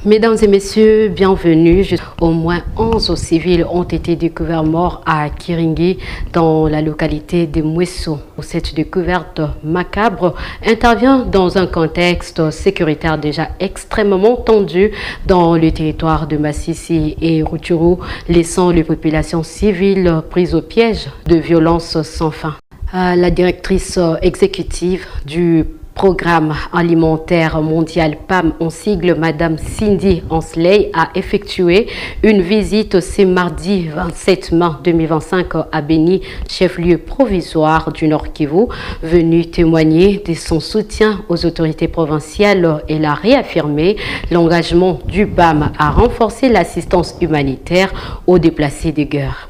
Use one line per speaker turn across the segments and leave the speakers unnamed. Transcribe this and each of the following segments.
Mesdames et messieurs, bienvenue. Au moins 11 civils ont été découverts morts à Kiringui, dans la localité de Mouesso. Cette découverte macabre intervient dans un contexte sécuritaire déjà extrêmement tendu dans le territoire de Massissi et Rutshuru, laissant les populations civiles prises au piège de violences sans fin. La directrice exécutive du Programme alimentaire mondial PAM en sigle, Madame Cindy Ansley, a effectué une visite ce mardi 27 mars 2025 à Beni, chef-lieu provisoire du Nord Kivu, venue témoigner de son soutien aux autorités provinciales. Elle a réaffirmé l'engagement du PAM à renforcer l'assistance humanitaire aux déplacés de guerre.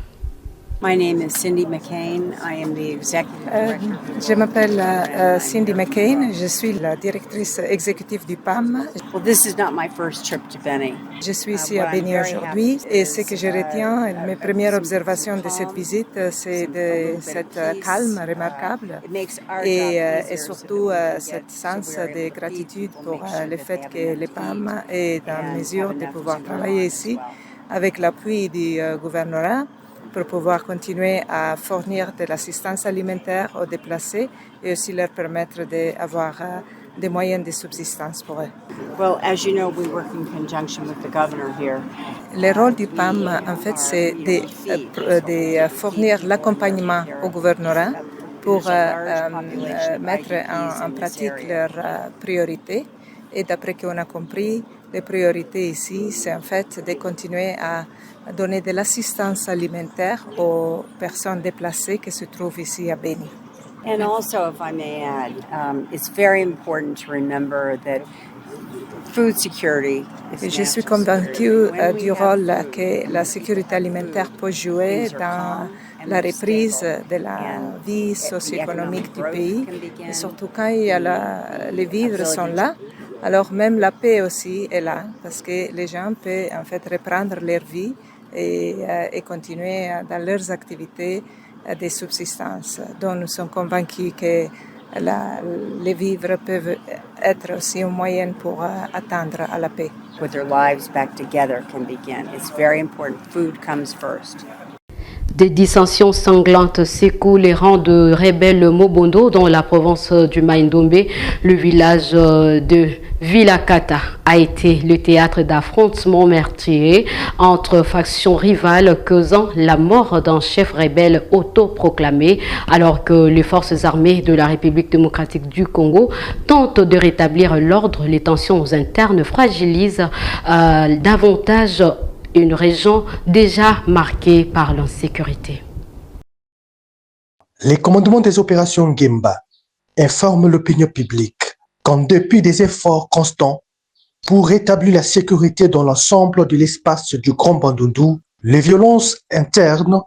My name is Cindy McCain. I am the executive director.
Je m'appelle Cindy McCain. Je suis la directrice exécutive du PAM.
Well, this is not my first trip to Beni.
Je suis ici à Beni aujourd'hui et ce que je retiens, mes premières observations de cette visite, c'est de cette calme remarquable et surtout cet sens de gratitude pour le fait que le PAM est en mesure de pouvoir travailler ici avec l'appui du gouvernorat pour pouvoir continuer à fournir de l'assistance alimentaire aux déplacés et aussi leur permettre d'avoir des moyens de subsistance pour eux.
Well, as you know, we work in conjunction with the governor here.
Le rôle du PAM, en fait, c'est de fournir l'accompagnement au gouvernorat pour mettre en pratique leurs priorités. Et d'après qu'on a compris, les priorités ici, c'est en fait de continuer à donner de l'assistance alimentaire aux personnes déplacées qui se trouvent ici à Beni.
And also, if I may add, it's very important to remember that food security is
Je suis convaincue du rôle que la sécurité alimentaire peut jouer dans la reprise de la vie socio-économique du pays, et surtout quand les vivres sont là. Alors même la paix aussi est là, parce que les gens peuvent en fait reprendre leur vie et continuer dans leurs activités de subsistance. Donc nous sommes convaincus que les vivres peuvent être aussi un moyen pour atteindre à la paix.
with their lives back together can begin. It's very important. Food comes first.
Des dissensions sanglantes secouent les rangs de rebelles Mobondo dans la province du Mai-Ndombe. Le village de Vilakata a été le théâtre d'affrontements meurtriers entre factions rivales causant la mort d'un chef rebelle autoproclamé, alors que les forces armées de la République démocratique du Congo tentent de rétablir l'ordre. Les tensions internes fragilisent davantage une région déjà marquée par l'insécurité.
Les commandements des opérations Gemba informent l'opinion publique qu'en dépit des efforts constants pour rétablir la sécurité dans l'ensemble de l'espace du Grand Bandundu, les violences internes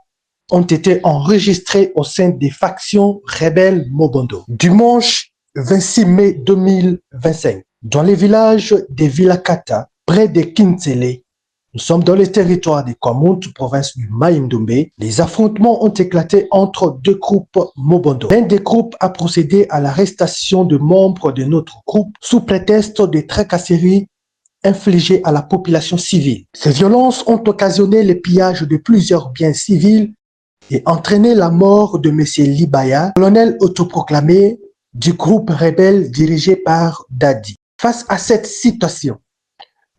ont été enregistrées au sein des factions rebelles Mobondo. Dimanche 26 mai 2025, dans les villages de Vilakata, près de Kintsele, nous sommes dans le territoire de Kwamount, province du Mai-Ndombe. Les affrontements ont éclaté entre deux groupes Mobondo. L'un des groupes a procédé à l'arrestation de membres de notre groupe sous prétexte de tracasseries infligées à la population civile. Ces violences ont occasionné le pillage de plusieurs biens civils et entraîné la mort de M. Libaya, colonel autoproclamé du groupe rebelle dirigé par Dadi. Face à cette situation,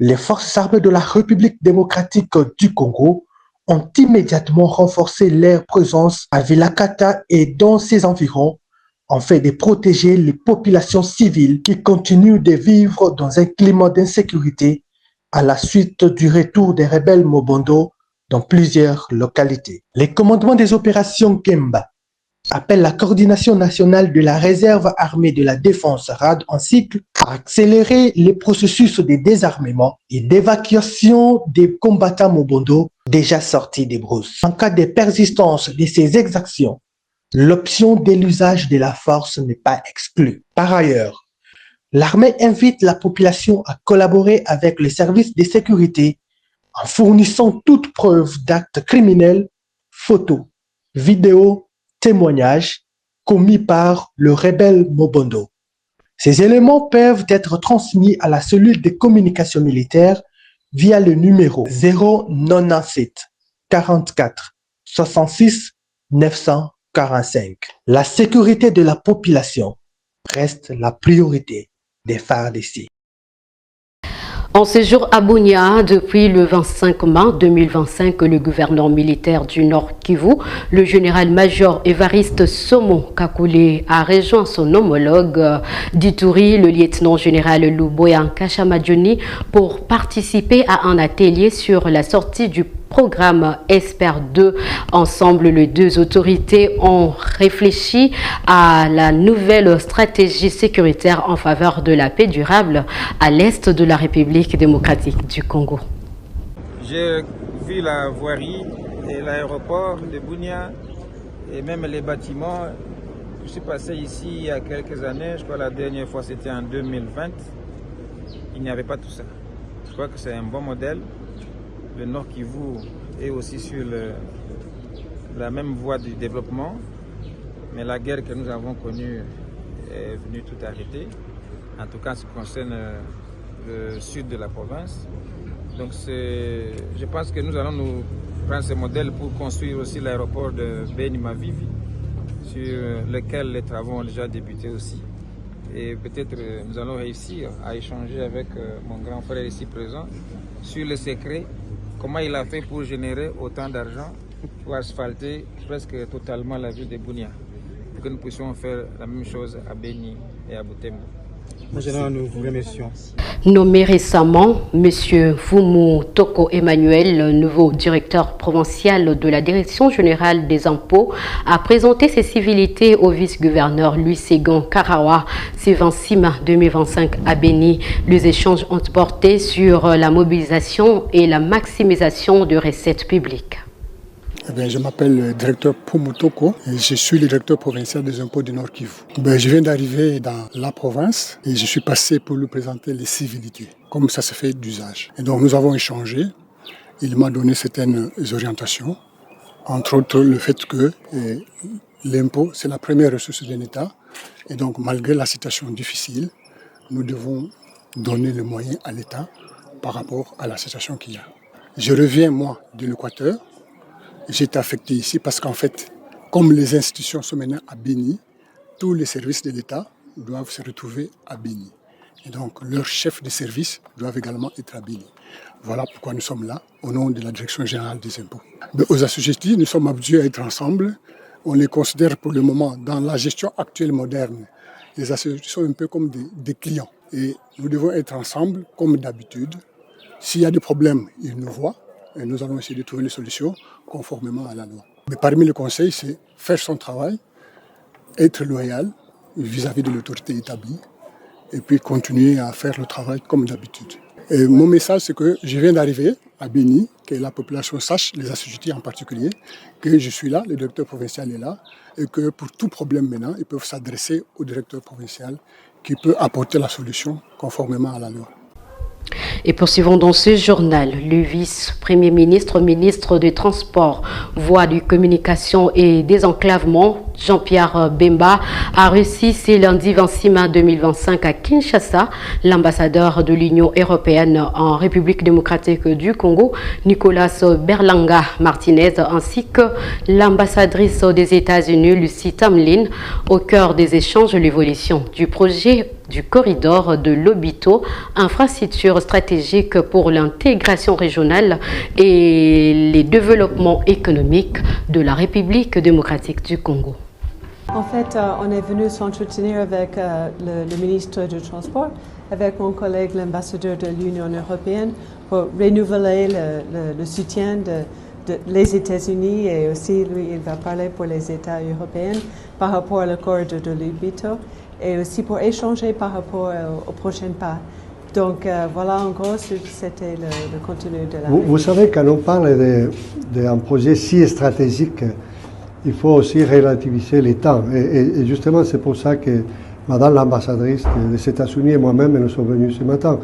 les forces armées de la République démocratique du Congo ont immédiatement renforcé leur présence à Vilakata et dans ses environs, afin de protéger les populations civiles qui continuent de vivre dans un climat d'insécurité à la suite du retour des rebelles Mobondo dans plusieurs localités. Les commandements des opérations Kemba appellent la coordination nationale de la réserve armée de la défense RAD en cycle à accélérer les processus de désarmement et d'évacuation des combattants Mobondo déjà sortis des brousses. En cas de persistance de ces exactions, l'option de l'usage de la force n'est pas exclue. Par ailleurs, l'armée invite la population à collaborer avec les services de sécurité en fournissant toute preuve d'actes criminels, photos, vidéos, témoignages commis par le rebelle Mobondo. Ces éléments peuvent être transmis à la cellule de communication militaire via le numéro 097 44 66 945. La sécurité de la population reste la priorité des FARDC.
En séjour à Bunia, depuis le 25 mars 2025, le gouverneur militaire du Nord Kivu, le général-major Évariste Somo Kakule, a rejoint son homologue d'Ituri, le lieutenant-général Luboya Kashamadjoni, pour participer à un atelier sur la sortie du programme ESPER 2. Ensemble, les deux autorités ont réfléchi à la nouvelle stratégie sécuritaire en faveur de la paix durable à l'est de la République démocratique du Congo.
J'ai vu la voirie et l'aéroport de Bunia et même les bâtiments. Je suis passé ici il y a quelques années, je crois la dernière fois c'était en 2020. Il n'y avait pas tout ça. Je crois que c'est un bon modèle. Le Nord Kivu est aussi sur la même voie du développement, mais la guerre que nous avons connue est venue tout arrêter, en tout cas en ce qui concerne le sud de la province. Donc je pense que nous allons nous prendre ce modèle pour construire aussi l'aéroport de Beni Mavivi, sur lequel les travaux ont déjà débuté aussi. Et peut-être nous allons réussir à échanger avec mon grand frère ici présent sur le secret. Comment il a fait pour générer autant d'argent pour asphalter presque totalement la ville de Bunia, pour que nous puissions faire la même chose à Beni et à Butembo.
Nous vous remercions.
Nommé récemment, M. Fumu Toko Emmanuel, nouveau directeur provincial de la Direction générale des impôts, a présenté ses civilités au vice-gouverneur Louis Ségon Karawa ce 26 mars 2025 à Beni. Les échanges ont porté sur la mobilisation et la maximisation de recettes publiques.
Je m'appelle le directeur Pumutoko et je suis le directeur provincial des impôts du Nord Kivu. Je viens d'arriver dans la province et je suis passé pour lui présenter les civilités, comme ça se fait d'usage. Et donc nous avons échangé, il m'a donné certaines orientations, entre autres le fait que l'impôt c'est la première ressource d'un État et donc malgré la situation difficile, nous devons donner les moyens à l'État par rapport à la situation qu'il y a. Je reviens moi de l'Équateur. J'ai été affecté ici parce qu'en fait, comme les institutions sont maintenant à Beni, tous les services de l'État doivent se retrouver à Beni. Et donc, leurs chefs de service doivent également être à Beni. Voilà pourquoi nous sommes là, au nom de la Direction générale des impôts. Aux assujettis, nous sommes habitués à être ensemble. On les considère pour le moment, dans la gestion actuelle moderne, les assujettis sont un peu comme des clients. Et nous devons être ensemble, comme d'habitude. S'il y a des problèmes, ils nous voient. Et nous allons essayer de trouver les solutions conformément à la loi. Mais parmi les conseils, c'est faire son travail, être loyal vis-à-vis de l'autorité établie et puis continuer à faire le travail comme d'habitude. Et mon message, c'est que je viens d'arriver à Beni, que la population sache, les assujettis en particulier, que je suis là, le directeur provincial est là, et que pour tout problème maintenant, ils peuvent s'adresser au directeur provincial qui peut apporter la solution conformément à la loi.
Et poursuivons dans ce journal, le vice-premier ministre, ministre des Transports, Voies de Communication et Désenclavement, Jean-Pierre Bemba, a reçu ce lundi 26 mars 2025 à Kinshasa l'ambassadeur de l'Union européenne en République démocratique du Congo, Nicolas Berlanga Martinez, ainsi que l'ambassadrice des États-Unis, Lucie Tamlin, au cœur des échanges de l'évolution du projet du corridor de Lobito, infrastructure stratégique pour l'intégration régionale et les développements économiques de la République démocratique du Congo.
En fait, on est venu s'entretenir avec le ministre du Transport, avec mon collègue l'ambassadeur de l'Union européenne, pour renouveler le soutien les États-Unis et aussi lui, il va parler pour les États européens par rapport au corridor de Lobito et aussi pour échanger par rapport aux prochains pas. Donc voilà, en gros, c'était le contenu de la...
Vous savez, quand on parle d'un projet si stratégique, il faut aussi relativiser les temps. Et justement, c'est pour ça que Madame l'ambassadrice des États-Unis et moi-même, nous sommes venus ce matin.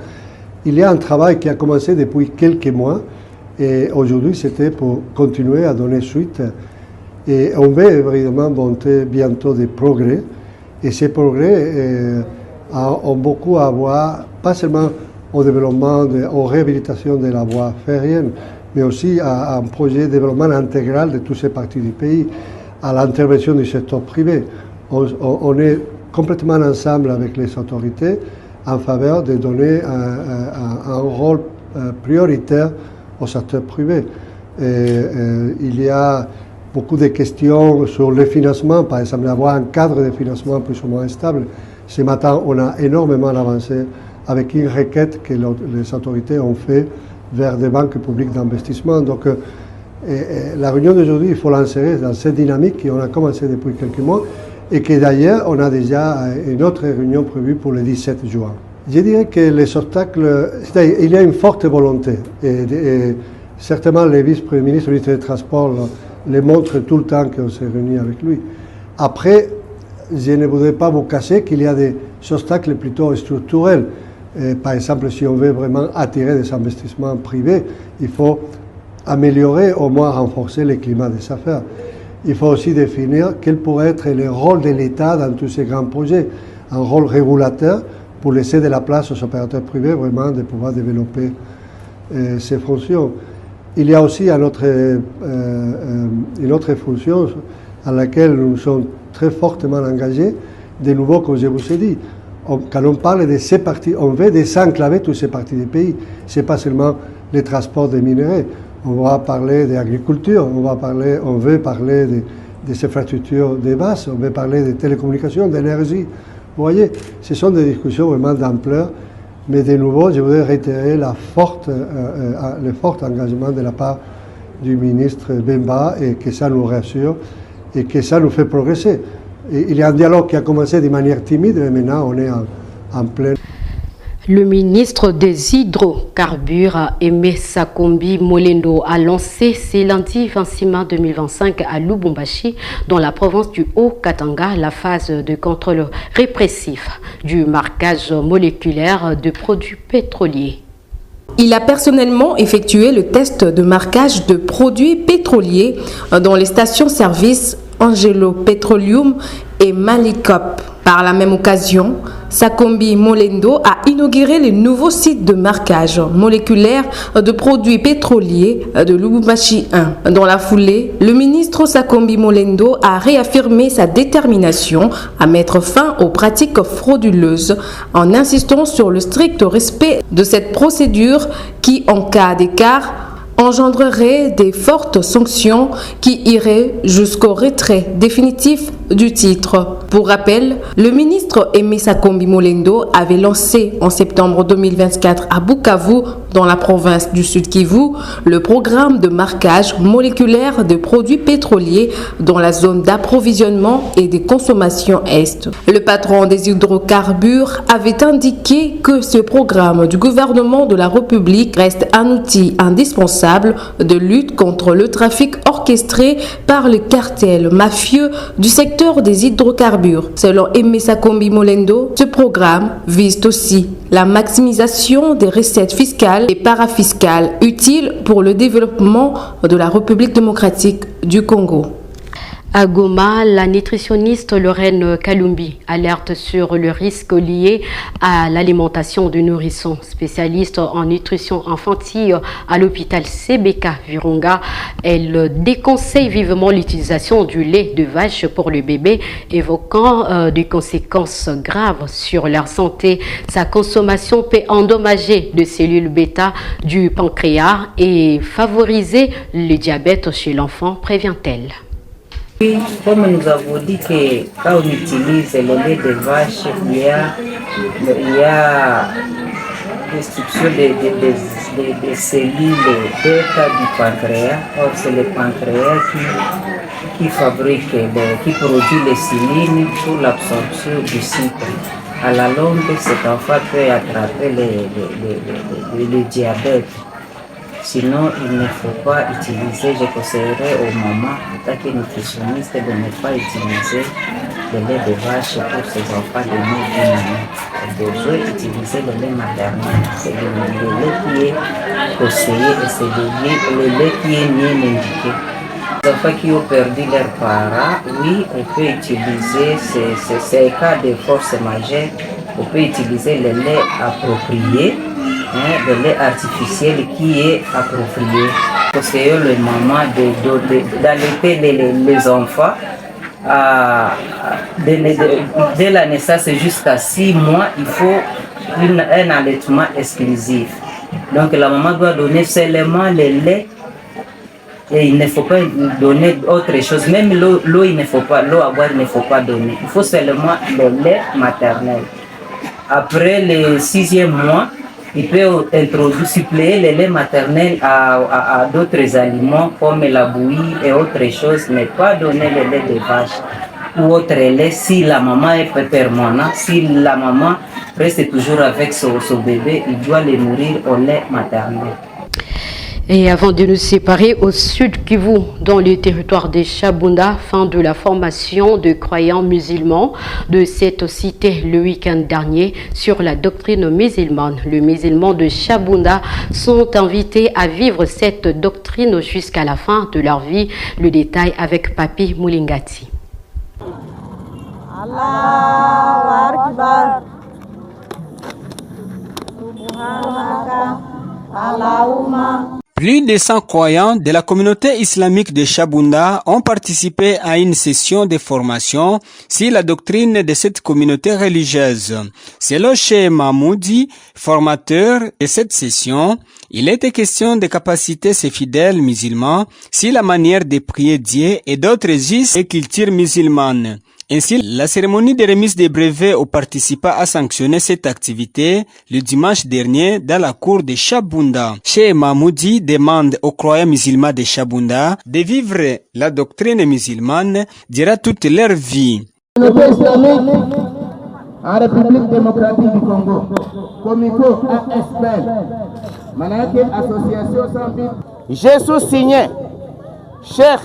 Il y a un travail qui a commencé depuis quelques mois et aujourd'hui, c'était pour continuer à donner suite. Et on va évidemment monter bientôt des progrès. Et ces progrès ont beaucoup à voir, pas seulement au développement, aux réhabilitations de la voie ferrienne, mais aussi à un projet de développement intégral de toutes ces parties du pays, à l'intervention du secteur privé. On est complètement ensemble avec les autorités en faveur de donner un rôle prioritaire au secteur privé. Il y a beaucoup de questions sur le financement, par exemple, avoir un cadre de financement plus ou moins stable. Ce matin, on a énormément avancé avec une requête que les autorités ont fait vers des banques publiques d'investissement. Donc, la réunion d'aujourd'hui, il faut l'insérer dans cette dynamique qu'on a commencé depuis quelques mois et que d'ailleurs, on a déjà une autre réunion prévue pour le 17 juin. Je dirais que les obstacles, il y a une forte volonté et certainement le vice-premier ministre, le ministre des Transports, le montre tout le temps qu'on s'est réunis avec lui. Après, je ne voudrais pas vous cacher qu'il y a des obstacles plutôt structurels. Par exemple, si on veut vraiment attirer des investissements privés, il faut améliorer, au moins renforcer le climat des affaires. Il faut aussi définir quel pourrait être le rôle de l'État dans tous ces grands projets. Un rôle régulateur pour laisser de la place aux opérateurs privés vraiment de pouvoir développer ces fonctions. Il y a aussi une autre fonction à laquelle nous sommes très fortement engagés, de nouveau, comme je vous ai dit. Quand on parle de ces parties, on veut désenclaver toutes ces parties du pays. Ce n'est pas seulement les transports des minerais. On va parler d'agriculture, on veut parler des infrastructures de base, on veut parler des télécommunications, d'énergie. Vous voyez, ce sont des discussions vraiment d'ampleur. Mais de nouveau, je voudrais réitérer le fort engagement de la part du ministre Bemba et que ça nous rassure et que ça nous fait progresser. Et il y a un dialogue qui a commencé de manière timide, mais maintenant on est en plein.
Le ministre des Hydrocarbures, Aimé Sakombi Molendo, a lancé ce lundi 26 mars 2025 à Lubumbashi, dans la province du Haut-Katanga, la phase de contrôle répressif du marquage moléculaire de produits pétroliers.
Il a personnellement effectué le test de marquage de produits pétroliers dans les stations-service Angelo Petroleum et Malicop. Par la même occasion, Sakombi Molendo a inauguré le nouveau site de marquage moléculaire de produits pétroliers de Lubumbashi 1. Dans la foulée, le ministre Sakombi Molendo a réaffirmé sa détermination à mettre fin aux pratiques frauduleuses en insistant sur le strict respect de cette procédure qui, en cas d'écart, engendrerait des fortes sanctions qui iraient jusqu'au retrait définitif du titre. Pour rappel, le ministre Aimé Sakombi Molendo avait lancé en septembre 2024 à Bukavu, dans la province du Sud Kivu, le programme de marquage moléculaire de produits pétroliers dans la zone d'approvisionnement et de consommation Est. Le patron des hydrocarbures avait indiqué que ce programme du gouvernement de la République reste un outil indispensable de lutte contre le trafic orchestré par le cartel mafieux du secteur des hydrocarbures. Selon Aimé Sakombi Molendo, ce programme vise aussi la maximisation des recettes fiscales et parafiscales utiles pour le développement de la République démocratique du Congo.
À Goma, la nutritionniste Lorraine Kalumbi alerte sur le risque lié à l'alimentation de nourrissons. Spécialiste en nutrition infantile à l'hôpital CBK Virunga, elle déconseille vivement l'utilisation du lait de vache pour le bébé, évoquant des conséquences graves sur leur santé. Sa consommation peut endommager les cellules bêta du pancréas et favoriser le diabète chez l'enfant, prévient-elle.
Oui, comme nous avons dit que quand on utilise le lait de vache, il y a destruction des cellules bêta du pancréas. Or, c'est le pancréas qui fabrique, qui produit l'insuline pour l'absorption du sucre. À la longue, cet enfant peut attraper le diabète. Sinon, il ne faut pas utiliser, je conseillerais aux mamans, en tant que nutritionniste, de ne pas utiliser le lait de vache pour ces enfants de moins d'une année. Il faut utiliser le lait maternel. C'est le lait qui est conseillé et c'est le lait qui est bien indiqué. Les enfants qui ont perdu leurs parents, oui, on peut utiliser, c'est un cas de force majeure, on peut utiliser le lait approprié de lait artificiel qui est approprié. Conseillons les mamans d'allaiter les enfants dès la naissance jusqu'à 6 mois. Il faut un allaitement exclusif. Donc la maman doit donner seulement le lait et il ne faut pas donner autre chose. Même l'eau il ne faut pas, l'eau à boire il ne faut pas donner. Il faut seulement le lait maternel. Après le 6e mois, il peut suppléer le lait maternel à d'autres aliments comme la bouillie et autres choses, mais pas donner le lait de vache ou autre lait si la maman est permanente. Si la maman reste toujours avec son bébé, il doit le nourrir au lait maternel.
Et avant de nous séparer, au sud Kivu, dans le territoire de Chabunda, fin de la formation de croyants musulmans de cette cité le week-end dernier sur la doctrine musulmane. Les musulmans de Chabunda sont invités à vivre cette doctrine jusqu'à la fin de leur vie. Le détail avec Papi Moulingati.
Allahu Akbar. Subhanaka Allahumma.
Plus de 100 croyants de la communauté islamique de Chabunda ont participé à une session de formation sur la doctrine de cette communauté religieuse. Selon Cheikh Mahmoudi, formateur de cette session, il était question de capaciter ces fidèles musulmans sur la manière de prier Dieu et d'autres us et cultures musulmanes. Ainsi, la cérémonie de remise des brevets aux participants a sanctionné cette activité le dimanche dernier dans la cour de Chabunda. Cheikh Mahmoudi demande aux croyants musulmans de Chabunda de vivre la doctrine musulmane durant toute leur vie.
Communauté islamique en République démocratique du Congo, Comico ASPL, manake association sans but. J'ai sous-signé Cheikh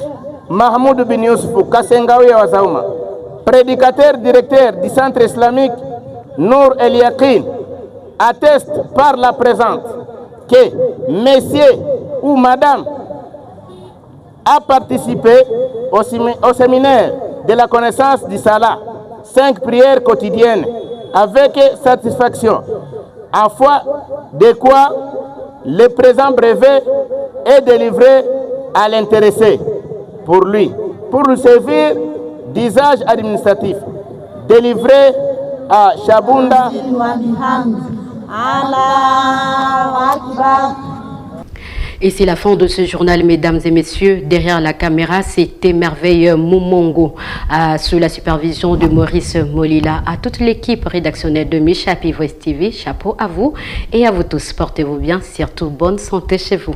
Mahmoud bin Youssoufou Kassengawi Wazaouma, prédicateur directeur du centre islamique Nour El Yaqin, atteste par la présente que messieurs ou madame a participé au séminaire de la connaissance du Salah, 5 prières quotidiennes, avec satisfaction, en foi de quoi le présent brevet est délivré à l'intéressé pour lui servir d'usage administratif, délivré à Chabunda.
Et c'est la fin de ce journal, mesdames et messieurs. Derrière la caméra, c'était Merveille Moumongo, sous la supervision de Maurice Molila. À toute l'équipe rédactionnelle de Michapi Voice TV, chapeau à vous et à vous tous. Portez-vous bien, surtout bonne santé chez vous.